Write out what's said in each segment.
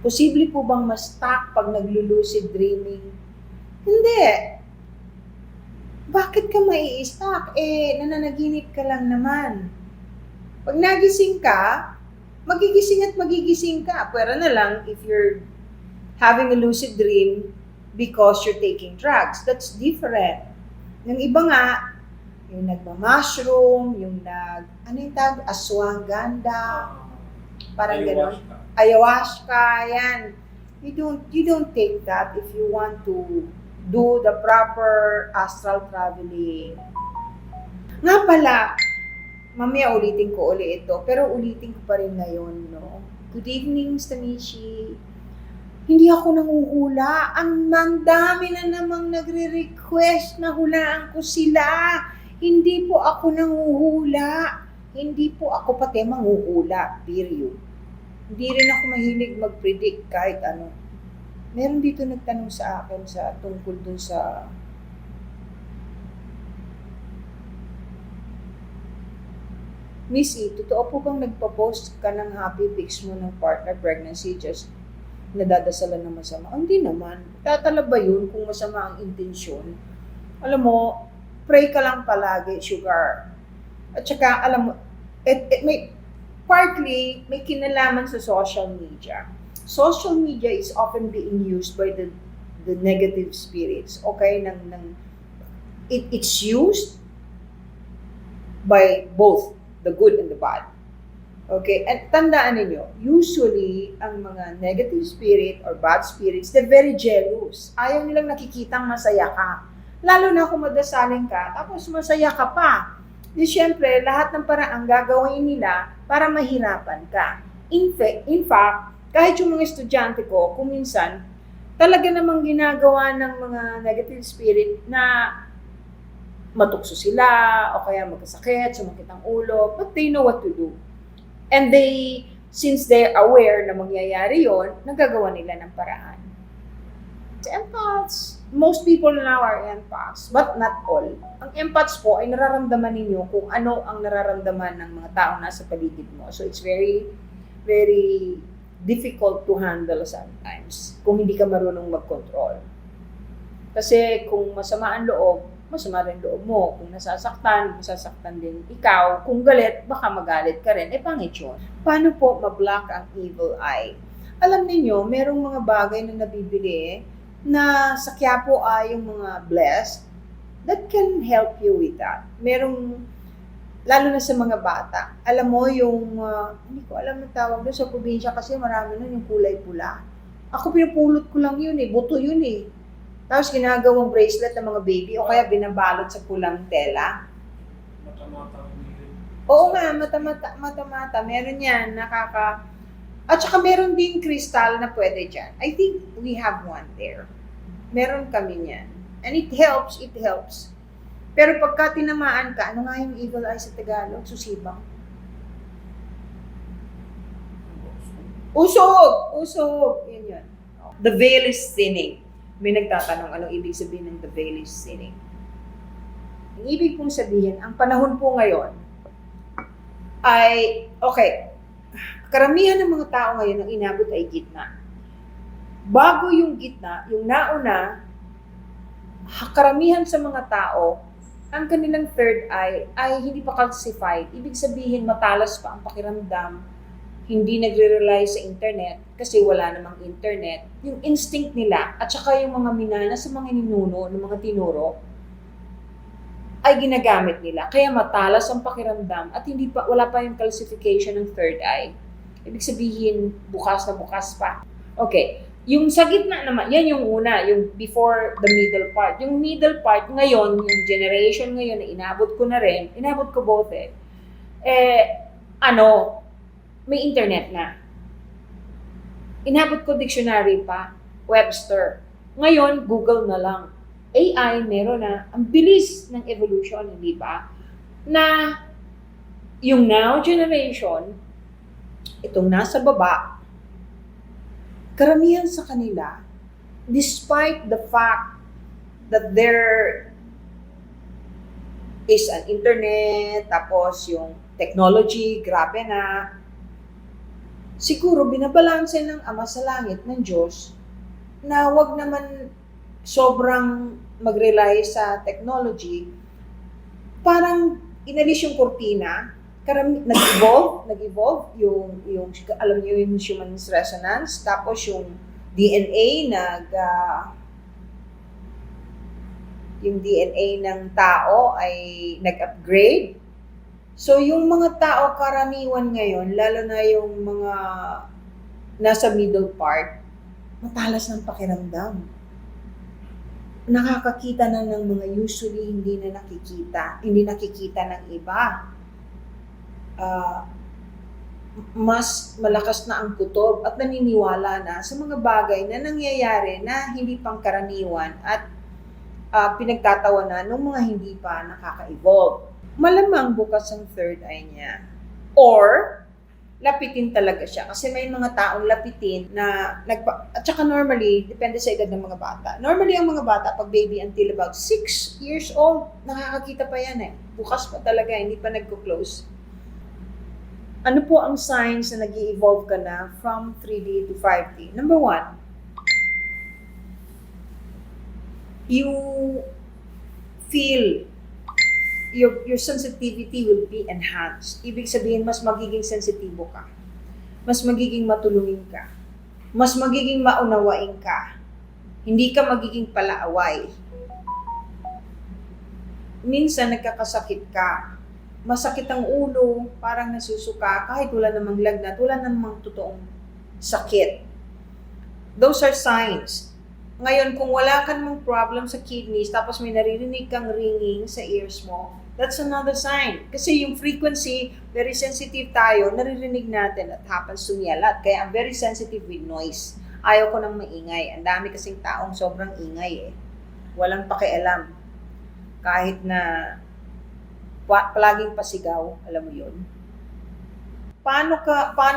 Posible po bang ma-stuck pag naglo-lucid dreaming? Hindi. Bakit ka mai-stuck? Nananaginip ka lang naman. Pag nagising ka, magigising ka. Pwera na lang if you're having a lucid dream because you're taking drugs. That's different. Yung iba nga, yung nagma-mushroom, yung ano yung tawag? Ashwagandha, parang gano'n. Ayahuasca, yan. You don't take that if you want to do the proper astral traveling. Nga pala, mamaya ulitin ko ito, pero ulitin ko pa rin ngayon, no? Good evening, Stanishi. Hindi ako nanguhula. Ang dami na namang nagre-request na hulaan ko sila. Hindi po ako nanguhula. Hindi po ako pati manghuhula. Period. Hindi rin ako mahilig mag-predict kahit ano. Meron dito nagtanong sa akin tungkol dun sa Missy, totoo po bang nagpa-post ka ng happy pics mo ng partner pregnancy just nadadasalan ng masama? Hindi naman. Tatala ba yun kung masama ang intensyon? Alam mo, pray ka lang palagi, sugar. At saka, alam mo, partly, may kinalaman sa social media. Social media is often being used by the negative spirits, okay? It's used by both the good and the bad. Okay? At tandaan niyo, usually, ang mga negative spirit or bad spirits, they're very jealous. Ayaw nilang nakikitang masaya ka. Lalo na kung madasalin ka, tapos masaya ka pa. Di syempre, lahat ng paraan gagawin nila para mahirapan ka. In fact, kahit yung mga estudyante ko, kung minsan, talaga namang ginagawa ng mga negative spirit na matukso sila, o kaya magkasakit, sumakit ang ulo, but they know what to do. And since they're aware na mangyayari yon, nagagawa nila ng paraan. Empaths, most people now are empaths, but not all. Ang empaths po ay nararamdaman ninyo kung ano ang nararamdaman ng mga tao nasa paligid mo. So it's very, very difficult to handle sometimes kung hindi ka marunong mag-control. Kasi kung masama ang loob, masama rin loob mo. Kung nasasaktan, masasaktan din ikaw. Kung galit, baka magalit ka rin. Pangit yun. Paano po ma-block ang evil eye? Alam niyo, merong mga bagay na nabibili na sa Quiapo ay yung mga blessed that can help you with that. Merong, lalo na sa mga bata. Alam mo yung, hindi ko alam ang tawag doon sa probinsya kasi marami nun yung kulay pula. Ako pinupulot ko lang yun buto yun Tapos ginagawang bracelet ng mga baby o kaya binabalot sa pulang tela. Mata-mata. Oo nga, mata-mata. Meron yan, At saka meron din kristal na pwede dyan. I think we have one there. Meron kami niyan. And it helps. Pero pagka tinamaan ka, ano nga yung evil eye sa Tagalog? Susibang. Usog. Yun. The veil is thinning. May nagtatanong, anong ibig sabihin ng the veil is thinning? Ang ibig pong sabihin, ang panahon po ngayon ay, okay, karamihan ng mga tao ngayon ang inabot ay gitna. Bago yung gitna, yung nauna, karamihan sa mga tao, ang kanilang third eye ay hindi pa calcified. Ibig sabihin, matalas pa ang pakiramdam, hindi nagre-rely sa internet kasi wala namang internet. Yung instinct nila at saka yung mga minana sa mga ninuno, ng mga tinuro, ay ginagamit nila. Kaya matalas ang pakiramdam at wala pa yung calcification ng third eye. Ibig sabihin, bukas na bukas pa. Okay. Yung sa gitna naman, yan yung una, yung before the middle part. Yung middle part, ngayon, yung generation ngayon na inabot ko na rin, inabot ko both may internet na. Inabot ko dictionary pa, Webster. Ngayon, Google na lang. AI, meron na. Ang bilis ng evolution, hindi ba? Na yung now generation, itong nasa baba, karamihan sa kanila, despite the fact that there is an internet, tapos yung technology, grabe na, siguro binabalanse ng Ama sa Langit, ng Diyos, na wag naman sobrang mag-rely sa technology. Parang inalis yung kurtina, nag-evolve yung alam niyo yung human resonance, tapos yung DNA yung DNA ng tao ay nag-upgrade. So yung mga tao karaniwan ngayon, lalo na yung mga nasa middle part, matalas ng pakiramdam. Nakakakita na ng mga usually hindi nakikita ng iba. Mas malakas na ang kutob at naniniwala na sa mga bagay na nangyayari na hindi pangkaraniwan at pinagtatawanan ng mga hindi pa nakaka-evolve. Malamang bukas ang third eye niya. Or, lapitin talaga siya. Kasi may mga taong lapitin na, at saka normally, depende sa edad ng mga bata. Normally, ang mga bata, pag baby until about 6 years old, nakakakita pa yan eh. Bukas pa talaga, hindi pa nagko-close. Ano po ang signs na nag-i-evolve ka na from 3D to 5D? Number 1, you feel your sensitivity will be enhanced. Ibig sabihin, mas magiging sensitibo ka. Mas magiging matulungin ka. Mas magiging maunawain ka. Hindi ka magiging palaaway. Minsan nagkakasakit ka. Masakit ang ulo, parang nasusuka, kahit wala namang lagnat, wala namang totoong sakit. Those are signs. Ngayon, kung wala ka namang problem sa kidneys, tapos may naririnig kang ringing sa ears mo, that's another sign. Kasi yung frequency, very sensitive tayo, naririnig natin at happens to me a lot. Kaya I'm very sensitive with noise. Ayaw ko ng maingay. Ang dami kasing taong sobrang ingay eh. Walang pakialam. Kahit na palaging pasigaw, alam mo yun. Paano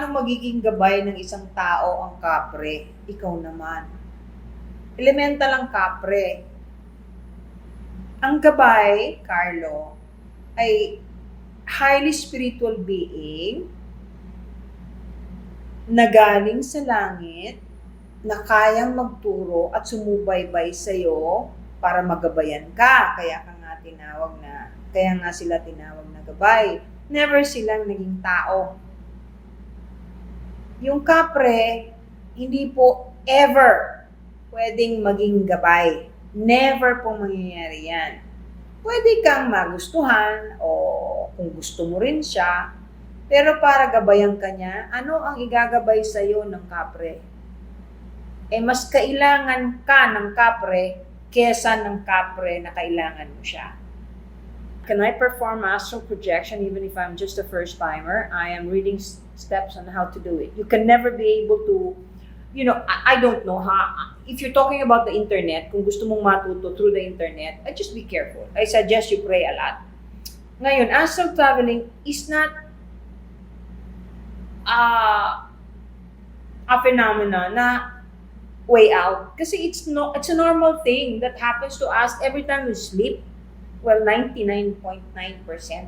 magiging gabay ng isang tao ang kapre? Ikaw naman. Elemental ang kapre. Ang gabay, Carlo, ay highly spiritual being na galing sa langit, na kayang magturo at sumubaybay sa'yo para magabayan ka. Kaya nga sila tinawag na gabay. Never silang naging tao. Yung kapre, hindi po ever pwedeng maging gabay. Never pong mangyayari yan. Pwede kang magustuhan o kung gusto mo rin siya, pero para gabayan ka niya, ano ang igagabay sa'yo ng kapre? Mas kailangan ka ng kapre kesa ng kapre na kailangan mo siya. Can I perform astral projection even if I'm just a first timer? I am reading steps on how to do it. You can never be able to, I don't know how. If you're talking about the internet, kung gusto mong matuto through the internet, just be careful. I suggest you pray a lot. Ngayon, astral traveling is not a phenomenon na way out. Kasi it's a normal thing that happens to us every time we sleep. Well, 99.9%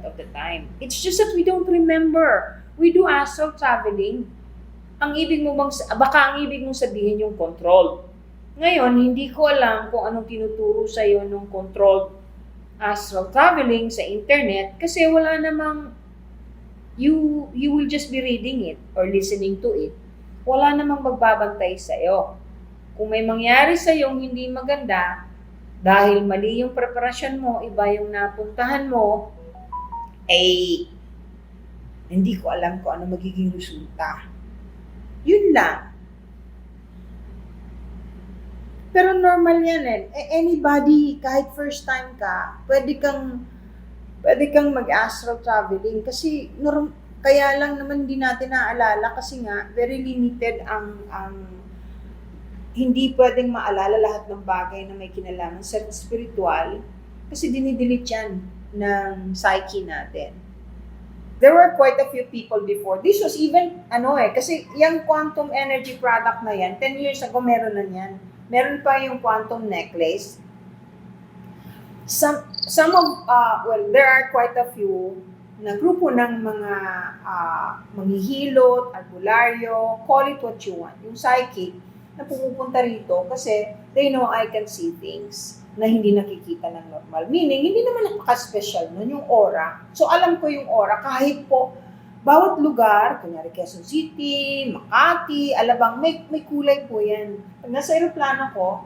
of the time. It's just that we don't remember. We do astral traveling. Baka ang ibig mong sabihin yung control. Ngayon, hindi ko alam kung anong tinuturo sa'yo ng controlled astral traveling sa internet kasi wala namang, you will just be reading it or listening to it. Wala namang magbabantay sa'yo. Kung may mangyari sa'yo hindi maganda, dahil mali yung preparasyon mo, iba yung napuntahan mo, hindi ko alam kung ano magiging resulta. Yun lang. Pero normal yan eh. Anybody, kahit first time ka, pwede kang mag-astral traveling kasi kaya lang naman hindi natin naaalala kasi nga very limited ang hindi pwedeng maalala lahat ng bagay na may kinalaman sa spiritual kasi dinidelete yan ng psyche natin. There were quite a few people before. This was even, kasi yung quantum energy product na yan, 10 years ago meron na yan. Meron pa yung quantum necklace. There are quite a few na grupo ng mga manghihilot, albularyo, call it what you want. Yung psychic na pumupunta rito kasi they know I can see things na hindi nakikita ng normal. Meaning, hindi naman napaka-special nun yung aura. So, alam ko yung aura kahit po bawat lugar, kunyari Quezon City, Makati, Alabang, may kulay po yan. Pag nasa aeroplano ko,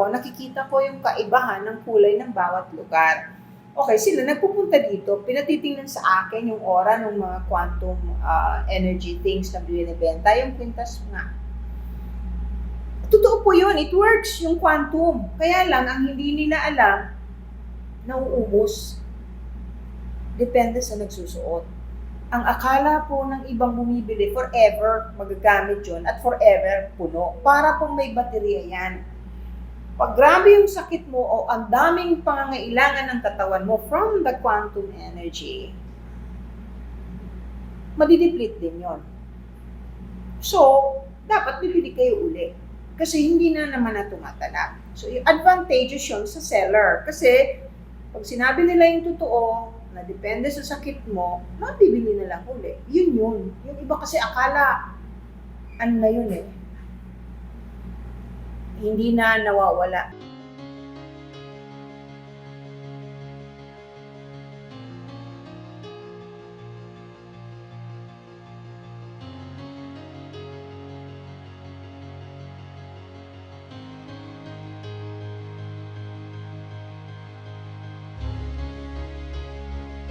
nakikita ko yung kaibahan ng kulay ng bawat lugar. Okay, sila nagpupunta dito, pinatitingnan sa akin yung aura ng mga quantum energy things na binibenta, yung kwintas nga. Totoo po yun, it works, yung quantum. Kaya lang, ang hindi nila alam, nauubos. Depende sa nagsusuot. Ang akala po ng ibang bumibili, forever magagamit yun at forever puno. Para pong may baterya yan. Pag grabe yung sakit mo o ang daming pangangailangan ng katawan mo from the quantum energy, madideplete din yon. So, dapat bibili kayo uli. Kasi hindi na naman na tumatalab. So, yung advantageous yun sa seller. Kasi, pag sinabi nila yung totoo, na depende sa sakit mo, mabibili na lang uli. Yun. Yung iba kasi akala, ano na yun eh, hindi na nawawala.